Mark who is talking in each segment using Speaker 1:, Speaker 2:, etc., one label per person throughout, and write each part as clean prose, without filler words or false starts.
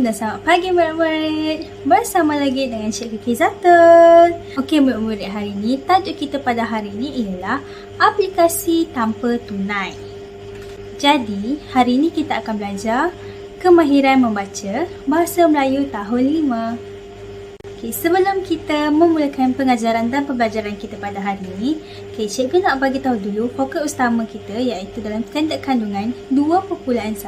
Speaker 1: dan selamat pagi murid-murid. Bersama lagi dengan Cikgu Kizatul. Okey murid-murid, hari ini tajuk kita pada hari ini ialah aplikasi tanpa tunai. Jadi, hari ini kita akan belajar kemahiran membaca Bahasa Melayu tahun 5. Okay, sebelum kita memulakan pengajaran dan pembelajaran kita pada hari ini, cikgu nak bagi tahu dulu fokus utama kita iaitu dalam standard kandungan 2.1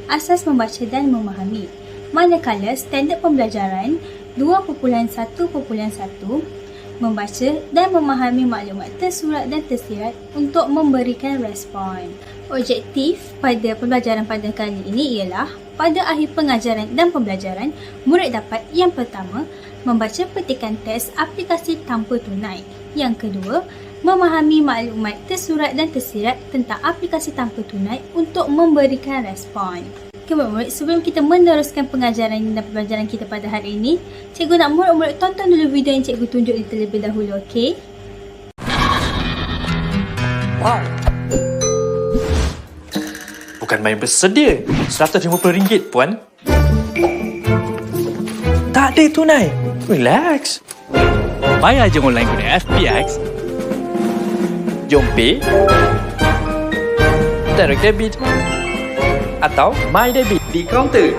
Speaker 1: asas membaca dan memahami. Manakala standard pembelajaran 2.1.1 membaca dan memahami maklumat tersurat dan tersirat untuk memberikan respon. Objektif pada pembelajaran pada kali ini ialah pada akhir pengajaran dan pembelajaran, murid dapat yang pertama, membaca petikan teks aplikasi tanpa tunai. Yang kedua, memahami maklumat tersurat dan tersirat tentang aplikasi tanpa tunai untuk memberikan respon. Okay, murid-murid, sebelum kita meneruskan pengajaran dan pembelajaran kita pada hari ini, cikgu nak murid-murid tonton dulu video yang cikgu tunjuk terlebih dahulu, okey?
Speaker 2: Wow! Bukan main bersedia. RM150 puan. Tak ada tunai. Relax.
Speaker 3: Bayar je online guna FPX,
Speaker 2: Jompe. Direct debit. Atau My Debit di kaunter.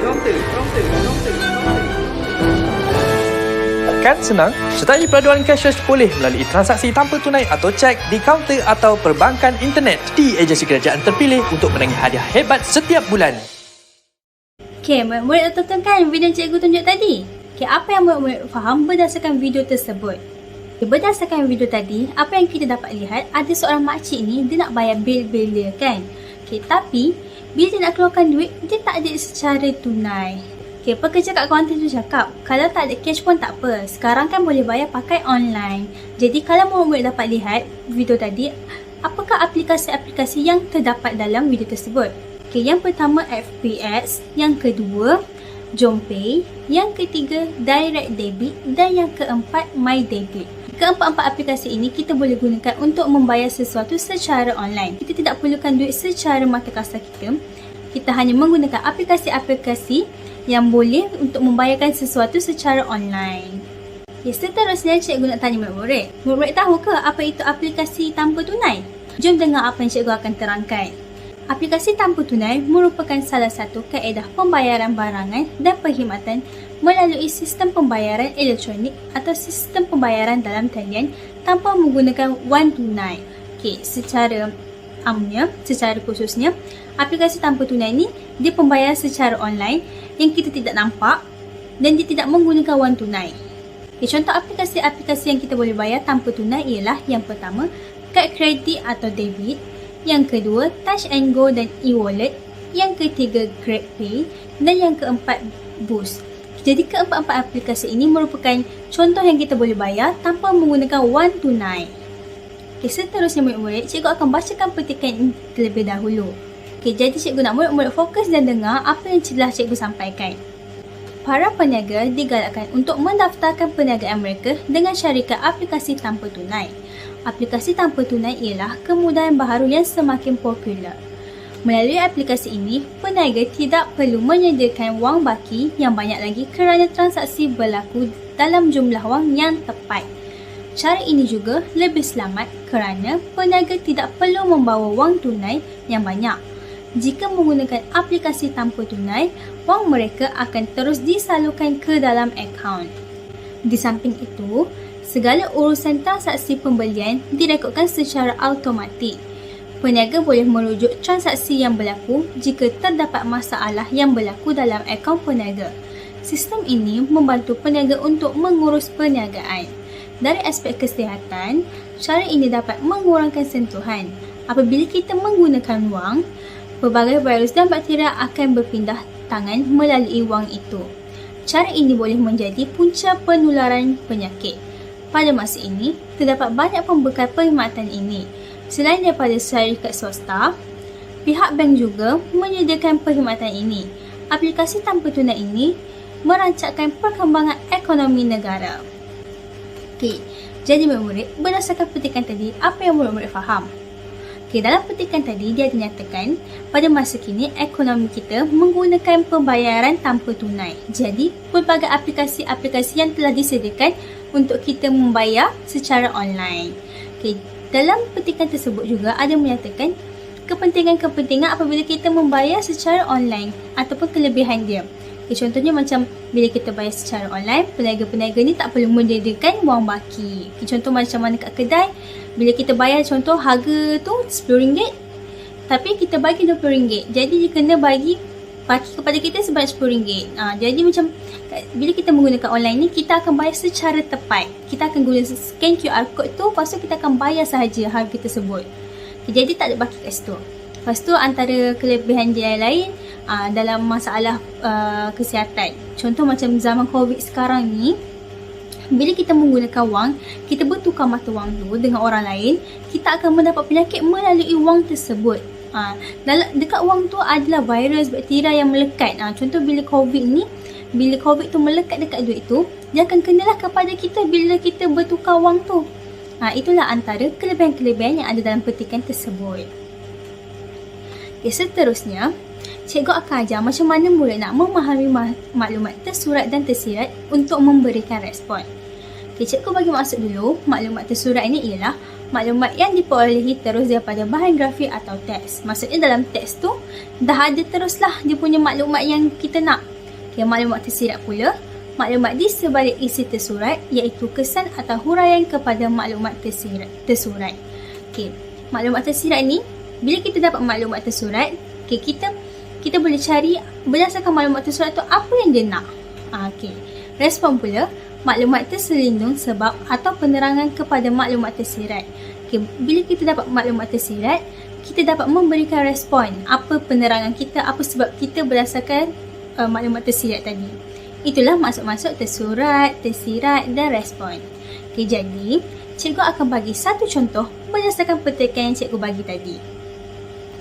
Speaker 2: Kan senang? Sertai peraduan cashless boleh melalui transaksi tanpa tunai atau cek di kaunter atau perbankan internet di agensi kerajaan terpilih untuk menangi hadiah hebat setiap bulan.
Speaker 1: Okey, murid-murid dah tonton kan video yang cikgu tunjuk tadi? Okey, apa yang murid-murid faham berdasarkan video tersebut? Okay, berdasarkan video tadi, apa yang kita dapat lihat, ada seorang makcik ni, dia nak bayar bil-bil dia kan? Okey, tapi bila dia nak keluarkan duit, dia tak ada secara tunai. Okay, pekerja kat kaunter tu cakap, kalau tak ada cash pun tak apa. Sekarang kan boleh bayar pakai online. Jadi kalau murid-murid dapat lihat video tadi, apakah aplikasi-aplikasi yang terdapat dalam video tersebut? Okay, yang pertama FPX, yang kedua Jompay, yang ketiga Direct Debit dan yang keempat My Debit. Keempat-empat aplikasi ini kita boleh gunakan untuk membayar sesuatu secara online. Kita tidak perlukan duit secara mata kasar kita. Kita hanya menggunakan aplikasi-aplikasi yang boleh untuk membayarkan sesuatu secara online. Okay, seterusnya cikgu nak tanya murid-murid. Murid-murid tahu ke apa itu aplikasi tanpa tunai? Jom dengar apa yang cikgu akan terangkan. Aplikasi tanpa tunai merupakan salah satu kaedah pembayaran barangan dan perkhidmatan melalui sistem pembayaran elektronik atau sistem pembayaran dalam talian tanpa menggunakan wang tunai. Okay, secara khususnya, aplikasi tanpa tunai ni dia pembayaran secara online yang kita tidak nampak dan dia tidak menggunakan wang tunai. Okay, contoh aplikasi-aplikasi yang kita boleh bayar tanpa tunai ialah yang pertama, kad kredit atau debit, yang kedua, Touch and Go dan e-wallet, yang ketiga, GrabPay dan yang keempat, Boost. Jadi keempat-empat aplikasi ini merupakan contoh yang kita boleh bayar tanpa menggunakan wang tunai. Okay, seterusnya murid-murid, cikgu akan bacakan petikan ini terlebih dahulu. Okay, jadi cikgu nak murid-murid fokus dan dengar apa yang telah cikgu sampaikan. Para peniaga digalakkan untuk mendaftarkan perniagaan mereka dengan syarikat aplikasi tanpa tunai. Aplikasi tanpa tunai ialah kemudahan baharu yang semakin popular. Melalui aplikasi ini, peniaga tidak perlu menyediakan wang baki yang banyak lagi kerana transaksi berlaku dalam jumlah wang yang tepat. Cara ini juga lebih selamat kerana peniaga tidak perlu membawa wang tunai yang banyak. Jika menggunakan aplikasi tanpa tunai, wang mereka akan terus disalurkan ke dalam akaun. Di samping itu, segala urusan transaksi pembelian direkodkan secara automatik. Peniaga boleh merujuk transaksi yang berlaku jika terdapat masalah yang berlaku dalam akaun peniaga. Sistem ini membantu peniaga untuk mengurus perniagaan. Dari aspek kesihatan, cara ini dapat mengurangkan sentuhan. Apabila kita menggunakan wang, pelbagai virus dan bakteria akan berpindah tangan melalui wang itu. Cara ini boleh menjadi punca penularan penyakit. Pada masa ini, terdapat banyak pembekal perkhidmatan ini. Selain daripada syarikat swasta, pihak bank juga menyediakan perkhidmatan ini. Aplikasi tanpa tunai ini merancangkan perkembangan ekonomi negara. Okey, jadi murid-murid, berdasarkan petikan tadi, apa yang murid-murid faham? Okey, dalam petikan tadi dia dinyatakan pada masa kini ekonomi kita menggunakan pembayaran tanpa tunai. Jadi, pelbagai aplikasi-aplikasi yang telah disediakan untuk kita membayar secara online. Okey, dalam petikan tersebut juga ada menyatakan kepentingan-kepentingan apabila kita membayar secara online ataupun kelebihan dia. Okay, contohnya macam bila kita bayar secara online, peniaga-peniaga ni tak perlu menyediakan wang baki. Okay, contoh macam mana kat kedai, bila kita bayar contoh harga tu RM10, tapi kita bagi RM20. Jadi dia kena bagi kepada kita sebanyak RM10. Jadi macam bila kita menggunakan online ni, kita akan bayar secara tepat. Kita akan guna scan QR code tu, lepas tu kita akan bayar sahaja harga tersebut. Okay, jadi tak ada baki kat situ. Lepas tu antara kelebihan dia lain dalam masalah kesihatan. Contoh macam zaman COVID sekarang ni, bila kita menggunakan wang, kita bertukar mata wang tu dengan orang lain, kita akan mendapat penyakit melalui wang tersebut. Dekat wang tu adalah virus, bakteria yang melekat. Contoh bila COVID ni, bila COVID tu melekat dekat duit tu, dia akan kenalah kepada kita bila kita bertukar wang tu. Itulah antara kelebihan-kelebihan yang ada dalam petikan tersebut. Okay, seterusnya, cikgu akan ajar macam mana murid nak memahami maklumat tersurat dan tersirat untuk memberikan respon. Okay, cikgu bagi maksud dulu, maklumat tersurat ini ialah maklumat yang diperolehi terus daripada bahan grafik atau teks. Maksudnya dalam teks tu, dah ada teruslah dia punya maklumat yang kita nak. Okay, maklumat tersirat pula, maklumat di sebalik isi tersurat iaitu kesan atau huraian kepada maklumat tersurat. Okay, maklumat tersirat ni, bila kita dapat maklumat tersurat, okay, kita boleh cari berdasarkan maklumat tersurat tu apa yang dia nak. Okay. Respon pula, maklumat terselindung sebab atau penerangan kepada maklumat tersirat. Okay. Bila kita dapat maklumat tersirat, kita dapat memberikan respon apa penerangan kita, apa sebab kita berdasarkan maklumat tersirat tadi. Itulah maksud-maksud tersurat, tersirat dan respon. Okay, jadi, cikgu akan bagi satu contoh berdasarkan petikan yang cikgu bagi tadi.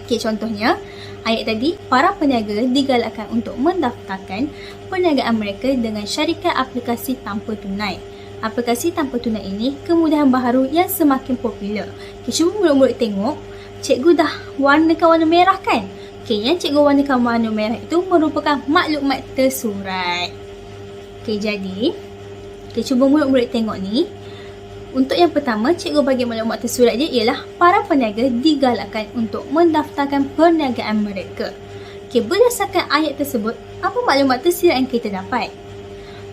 Speaker 1: Okay, contohnya, ayat tadi, para peniaga digalakkan untuk mendaftarkan perniagaan mereka dengan syarikat aplikasi tanpa tunai. Aplikasi tanpa tunai ini kemudahan baharu yang semakin popular. Okay, cuba murid-murid tengok, cikgu dah warnakan warna merah kan? Okay, yang cikgu warnakan warna merah itu merupakan maklumat tersurat. Okay, jadi, cuba murid-murid tengok ni. Untuk yang pertama, cikgu bagi maklumat tersurat dia ialah para peniaga digalakkan untuk mendaftarkan perniagaan mereka. Okay, berdasarkan ayat tersebut, apa maklumat tersirat yang kita dapat?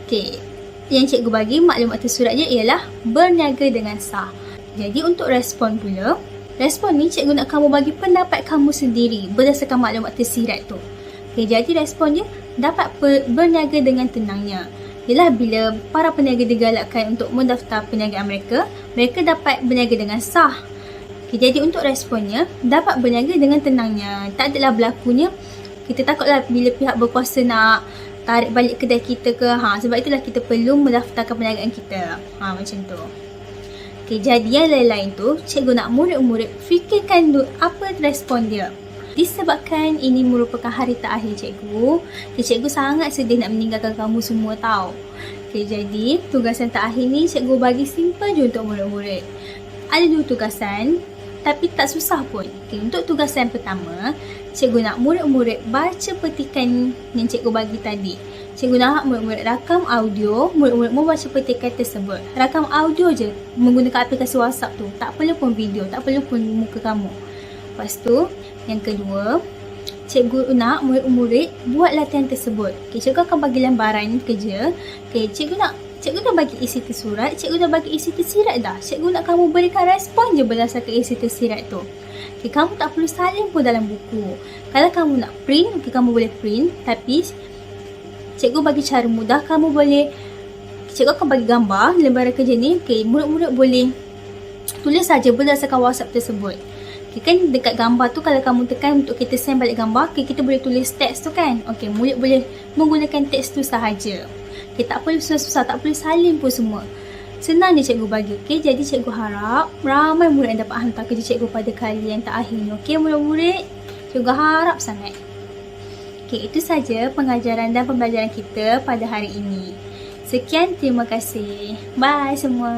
Speaker 1: Okay, yang cikgu bagi maklumat tersurat dia ialah berniaga dengan sah. Jadi untuk respon pula, respon ni cikgu nak kamu bagi pendapat kamu sendiri berdasarkan maklumat tersirat tu. Okay, jadi respon dia dapat berniaga dengan tenangnya. Ialah bila para peniaga digalakkan untuk mendaftar perniagaan mereka, mereka dapat berniaga dengan sah. Okay, jadi untuk responnya, dapat berniaga dengan tenangnya. Tak adalah berlakunya, kita takutlah bila pihak berkuasa nak tarik balik kedai kita ke. Sebab itulah kita perlu mendaftarkan perniagaan kita. Macam tu. Okay, jadi yang lain-lain tu, cikgu nak murid-murid fikirkan dulu apa respon dia. Disebabkan ini merupakan hari terakhir cikgu, cikgu sangat sedih nak meninggalkan kamu semua tau. Okay, jadi tugasan terakhir ni cikgu bagi simple je untuk murid-murid. Ada 2 tugasan, tapi tak susah pun. Okay, untuk tugasan pertama, cikgu nak murid-murid baca petikan yang cikgu bagi tadi. Cikgu nak murid-murid rakam audio, murid-murid membaca petikan tersebut. Rakam audio je menggunakan aplikasi WhatsApp tu. Tak perlu pun video, tak perlu pun muka kamu. Lepas tu, yang kedua, cikgu nak murid-murid buat latihan tersebut. Okay, cikgu akan bagi lembaran kerja. Okay, cikgu dah bagi isi tersurat, cikgu dah bagi isi tersirat dah. Cikgu nak kamu berikan respon je berdasarkan isi tersirat tu. Okay, kamu tak perlu salin pun dalam buku. Kalau kamu nak print, okay, kamu boleh print. Tapi, cikgu bagi cara mudah, cikgu akan bagi gambar lembaran kerja ni. Okay, murid-murid boleh tulis saja berdasarkan WhatsApp tersebut. Okay, kan dekat gambar tu kalau kamu tekan untuk kita send balik gambar, okay, kita boleh tulis teks tu kan. Okay, murid boleh menggunakan teks tu sahaja. Okay, tak perlu susah-susah, tak perlu salin pun semua. Senang je cikgu bagi. Okay, jadi cikgu harap ramai murid yang dapat hantar kerja cikgu pada kali yang terakhir ni. Okay, murid-murid, cikgu harap sangat. Okay, itu saja pengajaran dan pembelajaran kita pada hari ini. Sekian, terima kasih. Bye semua.